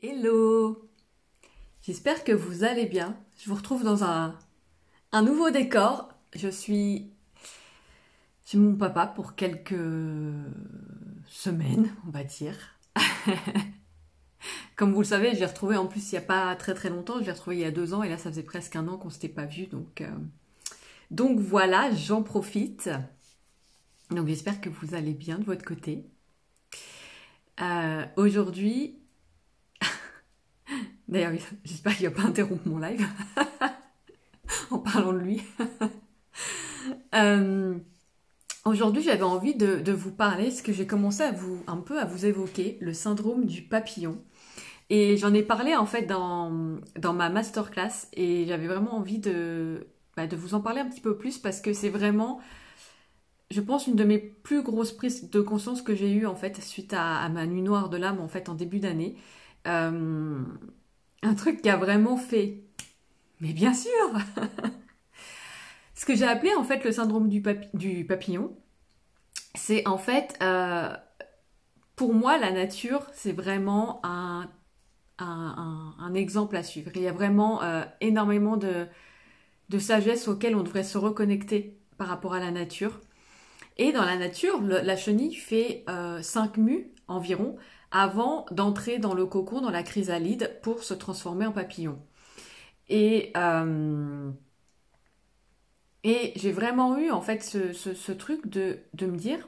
Hello! J'espère que vous allez bien. Je vous retrouve dans un nouveau décor. Je suis chez mon papa pour quelques semaines, on va dire. Comme vous le savez, je l'ai retrouvé en plus il n'y a pas très très longtemps. Je l'ai retrouvé il y a 2 ans et là ça faisait presque un an qu'on ne s'était pas vu. Donc voilà, j'en profite. Donc j'espère que vous allez bien de votre côté. Aujourd'hui, d'ailleurs j'espère qu'il ne va pas interrompre mon live en parlant de lui. Euh, Aujourd'hui, j'avais envie de vous parler, parce que j'ai commencé un peu à vous évoquer le syndrome du papillon. Et j'en ai parlé en fait dans ma masterclass, et j'avais vraiment envie de vous en parler un petit peu plus, parce que c'est vraiment, je pense, une de mes plus grosses prises de conscience que j'ai eues en fait suite à ma nuit noire de l'âme en fait en début d'année. Euh, un truc qui a vraiment fait, mais bien sûr, ce que j'ai appelé en fait le syndrome du papillon. C'est en fait, pour moi, la nature, c'est vraiment un exemple à suivre. Il y a vraiment énormément de sagesse auquel on devrait se reconnecter par rapport à la nature. Et dans la nature, la chenille fait 5 mues environ avant d'entrer dans le cocon, dans la chrysalide, pour se transformer en papillon. Et, euh, et j'ai vraiment eu en fait ce truc de me dire,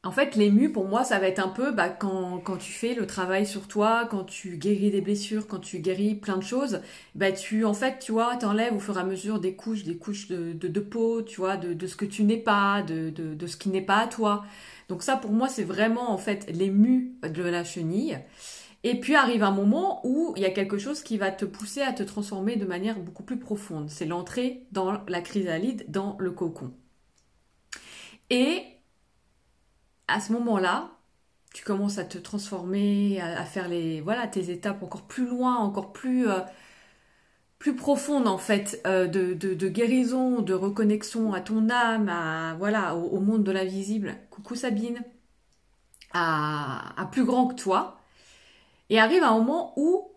en fait, les mues, pour moi, ça va être un peu quand tu fais le travail sur toi, quand tu guéris des blessures, quand tu guéris plein de choses, en fait, tu vois, t'enlèves au fur et à mesure des couches de peau, tu vois, de ce que tu n'es pas, de ce qui n'est pas à toi. Donc ça, pour moi, c'est vraiment, en fait, les mues de la chenille. Et puis arrive un moment où il y a quelque chose qui va te pousser à te transformer de manière beaucoup plus profonde. C'est l'entrée dans la chrysalide, dans le cocon. Et à ce moment-là, tu commences à te transformer, à faire tes étapes encore plus loin, encore plus profondes en fait, de guérison, de reconnexion à ton âme, au monde de l'invisible. Coucou Sabine, à plus grand que toi. Et arrive un moment où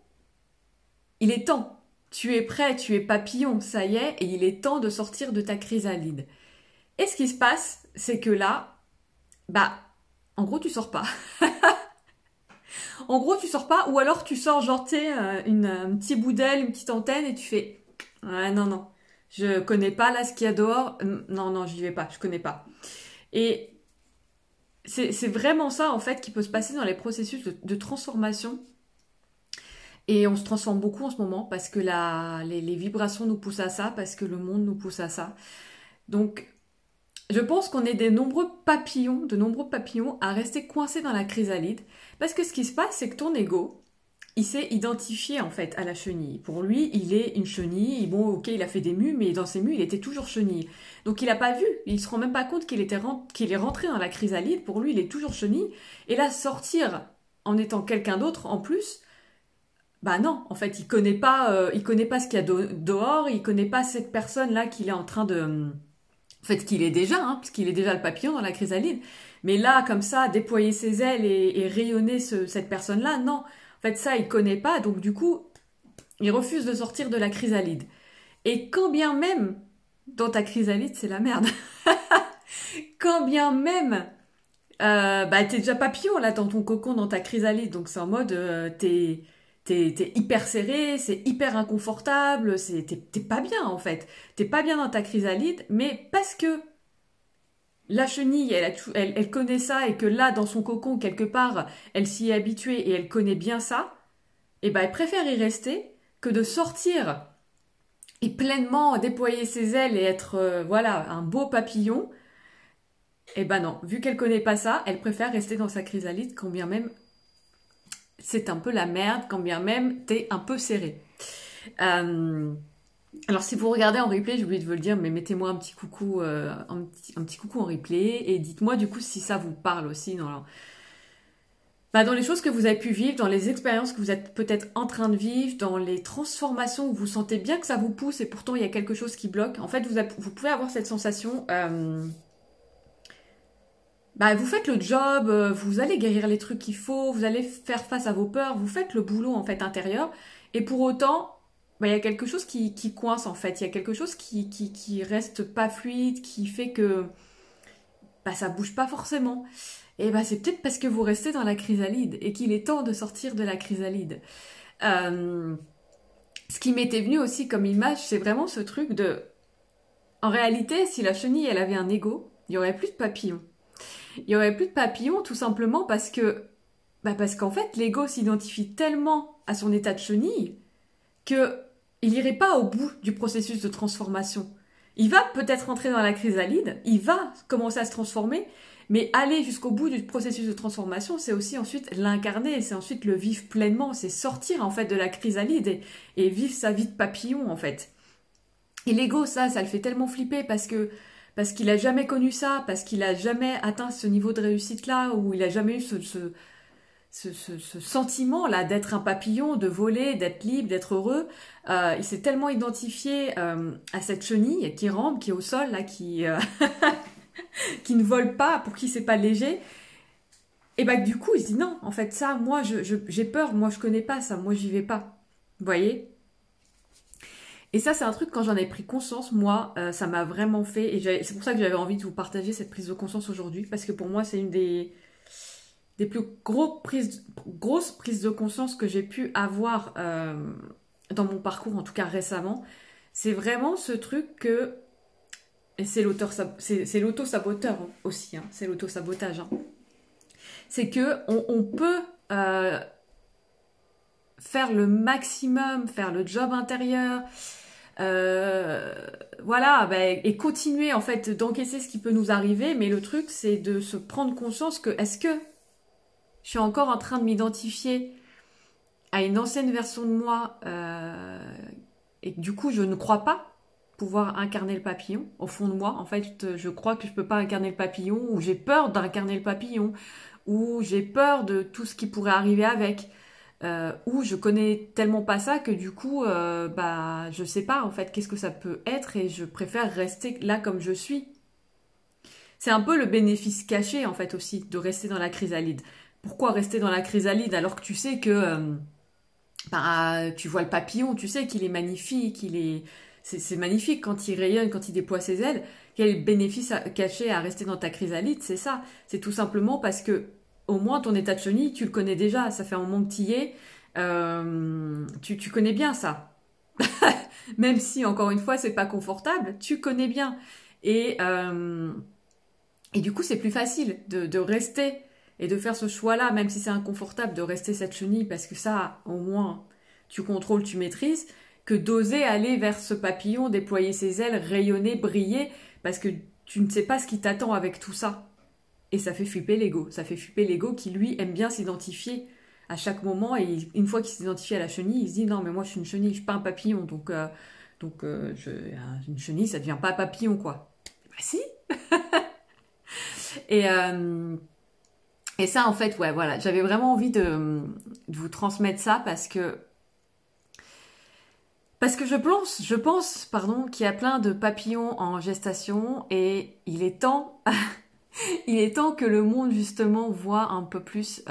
il est temps. Tu es prêt, tu es papillon, ça y est, et il est temps de sortir de ta chrysalide. Et ce qui se passe, c'est que là, en gros, tu sors pas. En gros, tu sors pas, ou alors tu sors genre, tu sais, un petit bout d'aile, une petite antenne, et tu fais, ouais, non, non, je connais pas là ce qu'il y a dehors, non, non, j'y vais pas, je connais pas. Et c'est vraiment ça, en fait, qui peut se passer dans les processus de transformation. Et on se transforme beaucoup en ce moment, parce que les vibrations nous poussent à ça, parce que le monde nous pousse à ça. Donc, je pense qu'on est de nombreux papillons à rester coincés dans la chrysalide, parce que ce qui se passe, c'est que ton ego, il s'est identifié en fait à la chenille. Pour lui, il est une chenille. Bon, ok, il a fait des mues, mais dans ses mues, il était toujours chenille. Donc il n'a pas vu, il se rend même pas compte qu'il est rentré dans la chrysalide. Pour lui, il est toujours chenille. Et là, sortir en étant quelqu'un d'autre en plus, bah non, en fait, il connaît pas ce qu'il y a dehors, il connaît pas cette personne là qu'il est en train de en fait, qu'il est déjà, puisqu'il est déjà le papillon dans la chrysalide. Mais là, comme ça, déployer ses ailes et rayonner cette personne-là, non. En fait, ça, il connaît pas, donc du coup, il refuse de sortir de la chrysalide. Et quand bien même, dans ta chrysalide, c'est la merde. Quand bien même, t'es déjà papillon, là, dans ton cocon, dans ta chrysalide. Donc c'est en mode, t'es hyper serré, c'est hyper inconfortable, t'es pas bien, en fait. T'es pas bien dans ta chrysalide, mais parce que la chenille, elle connaît ça et que là, dans son cocon, quelque part, elle s'y est habituée et elle connaît bien ça, et ben elle préfère y rester que de sortir et pleinement déployer ses ailes et être, un beau papillon. Et ben non, vu qu'elle connaît pas ça, elle préfère rester dans sa chrysalide quand bien même c'est un peu la merde, quand bien même t'es un peu serré. Alors si vous regardez en replay, j'ai oublié de vous le dire, mais mettez-moi un petit coucou, un petit coucou en replay et dites-moi du coup si ça vous parle aussi dans les choses que vous avez pu vivre, dans les expériences que vous êtes peut-être en train de vivre, dans les transformations où vous sentez bien que ça vous pousse et pourtant il y a quelque chose qui bloque. En fait, vous pouvez avoir cette sensation bah, vous faites le job, vous allez guérir les trucs qu'il faut, vous allez faire face à vos peurs, vous faites le boulot en fait intérieur, et pour autant, bah, il y a quelque chose qui coince en fait, il y a quelque chose qui reste pas fluide, qui fait que bah, ça bouge pas forcément. Et bah, c'est peut-être parce que vous restez dans la chrysalide et qu'il est temps de sortir de la chrysalide. Euh, Ce qui m'était venu aussi comme image, c'est vraiment ce truc de... En réalité, si la chenille, elle avait un ego, il y aurait plus de papillons. Il y aurait plus de papillons tout simplement parce que... Bah parce qu'en fait, l'ego s'identifie tellement à son état de chenille que il irait pas au bout du processus de transformation. Il va peut-être rentrer dans la chrysalide, il va commencer à se transformer, mais aller jusqu'au bout du processus de transformation, c'est aussi ensuite l'incarner, c'est ensuite le vivre pleinement, c'est sortir en fait de la chrysalide et vivre sa vie de papillon en fait. Et l'ego, ça le fait tellement flipper parce qu'il a jamais connu ça, parce qu'il a jamais atteint ce niveau de réussite là, où il a jamais eu ce sentiment-là d'être un papillon, de voler, d'être libre, d'être heureux. Il s'est tellement identifié à cette chenille qui rampe, qui est au sol, là, qui ne vole pas, pour qui c'est pas léger. Et bah du coup, il se dit non, en fait, ça, moi, j'ai peur, moi, je connais pas ça, moi, j'y vais pas. Vous voyez? Et ça, c'est un truc, quand j'en ai pris conscience, moi, ça m'a vraiment fait... Et c'est pour ça que j'avais envie de vous partager cette prise de conscience aujourd'hui, parce que pour moi, c'est une des plus grosses prises de conscience que j'ai pu avoir dans mon parcours, en tout cas récemment. C'est vraiment ce truc que... Et c'est l'auto-saboteur aussi, hein, c'est l'auto-sabotage. Hein. C'est que on peut faire le maximum, faire le job intérieur, voilà, bah, et continuer en fait d'encaisser ce qui peut nous arriver, mais le truc c'est de se prendre conscience que est-ce que je suis encore en train de m'identifier à une ancienne version de moi et du coup je ne crois pas pouvoir incarner le papillon au fond de moi. En fait, je crois que je peux pas incarner le papillon, ou j'ai peur d'incarner le papillon, ou j'ai peur de tout ce qui pourrait arriver avec, ou je connais tellement pas ça que du coup, bah, je sais pas en fait qu'est-ce que ça peut être et je préfère rester là comme je suis. C'est un peu le bénéfice caché en fait aussi de rester dans la chrysalide. Pourquoi rester dans la chrysalide alors que tu sais que bah, tu vois le papillon, tu sais qu'il est magnifique, c'est magnifique quand il rayonne, quand il déploie ses ailes. Quel bénéfice caché à rester dans ta chrysalide, c'est ça. C'est tout simplement parce que au moins ton état de chenille, tu le connais déjà. Ça fait un moment que tu y es. Tu connais bien ça. Même si, encore une fois, c'est pas confortable, tu connais bien. Et, euh, et du coup, c'est plus facile de rester et de faire ce choix-là, même si c'est inconfortable, de rester cette chenille, parce que ça, au moins, tu contrôles, tu maîtrises, que d'oser aller vers ce papillon, déployer ses ailes, rayonner, briller, parce que tu ne sais pas ce qui t'attend avec tout ça. Et ça fait flipper l'ego. Ça fait flipper l'ego qui, lui, aime bien s'identifier à chaque moment. Et une fois qu'il s'identifie à la chenille, il se dit non, mais moi, je suis une chenille, je suis pas un papillon. Une chenille, ça devient pas un papillon, quoi. Bah si. Et, euh, et ça, en fait, ouais, voilà. J'avais vraiment envie de vous transmettre ça parce que je pense, pardon, qu'il y a plein de papillons en gestation et il est temps, il est temps que le monde justement voit un peu plus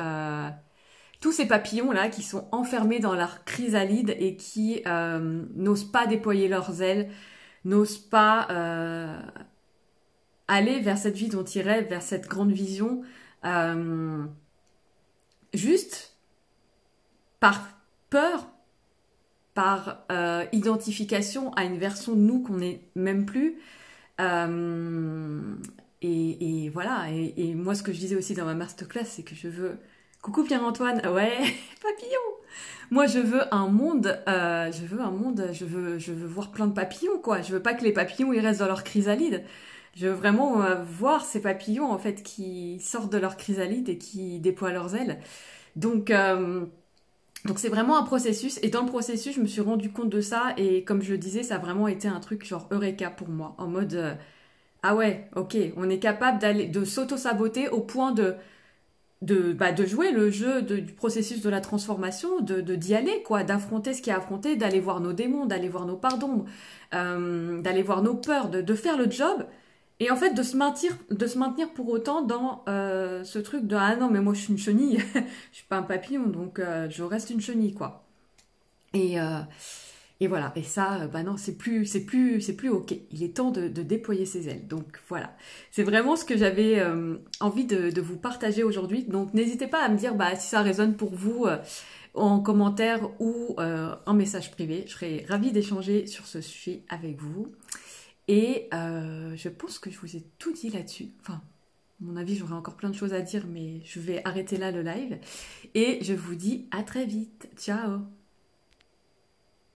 tous ces papillons là qui sont enfermés dans leur chrysalide et qui n'osent pas déployer leurs ailes, n'osent pas aller vers cette vie dont ils rêvent, vers cette grande vision, euh, juste par peur, par identification à une version de nous qu'on n'est même plus. Euh, et voilà, et moi ce que je disais aussi dans ma masterclass, c'est que je veux... Coucou Pierre-Antoine, ouais, papillon. Moi je veux un monde, je veux voir plein de papillons quoi. Je veux pas que les papillons ils restent dans leur chrysalide. Je veux vraiment voir ces papillons en fait qui sortent de leur chrysalide et qui déploient leurs ailes. Donc donc c'est vraiment un processus et dans le processus je me suis rendu compte de ça et comme je le disais ça a vraiment été un truc genre eureka pour moi en mode ah ouais ok on est capable de s'auto-saboter au point de jouer le jeu du processus de la transformation, d'y aller, quoi, d'affronter ce qu'il y a à affronter, d'aller voir nos démons, d'aller voir nos parts d'ombre, d'aller voir nos peurs, de faire le job Et en fait, de se maintenir pour autant dans ce truc de ah non, mais moi je suis une chenille, je suis pas un papillon, donc je reste une chenille, quoi. Et, euh, et voilà. Et ça, bah non, c'est plus ok. Il est temps de déployer ses ailes. Donc voilà. C'est vraiment ce que j'avais envie de vous partager aujourd'hui. Donc n'hésitez pas à me dire bah, si ça résonne pour vous en commentaire ou en message privé. Je serais ravie d'échanger sur ce sujet avec vous. Et je pense que je vous ai tout dit là-dessus. Enfin, à mon avis, j'aurais encore plein de choses à dire, mais je vais arrêter là le live. Et je vous dis à très vite. Ciao!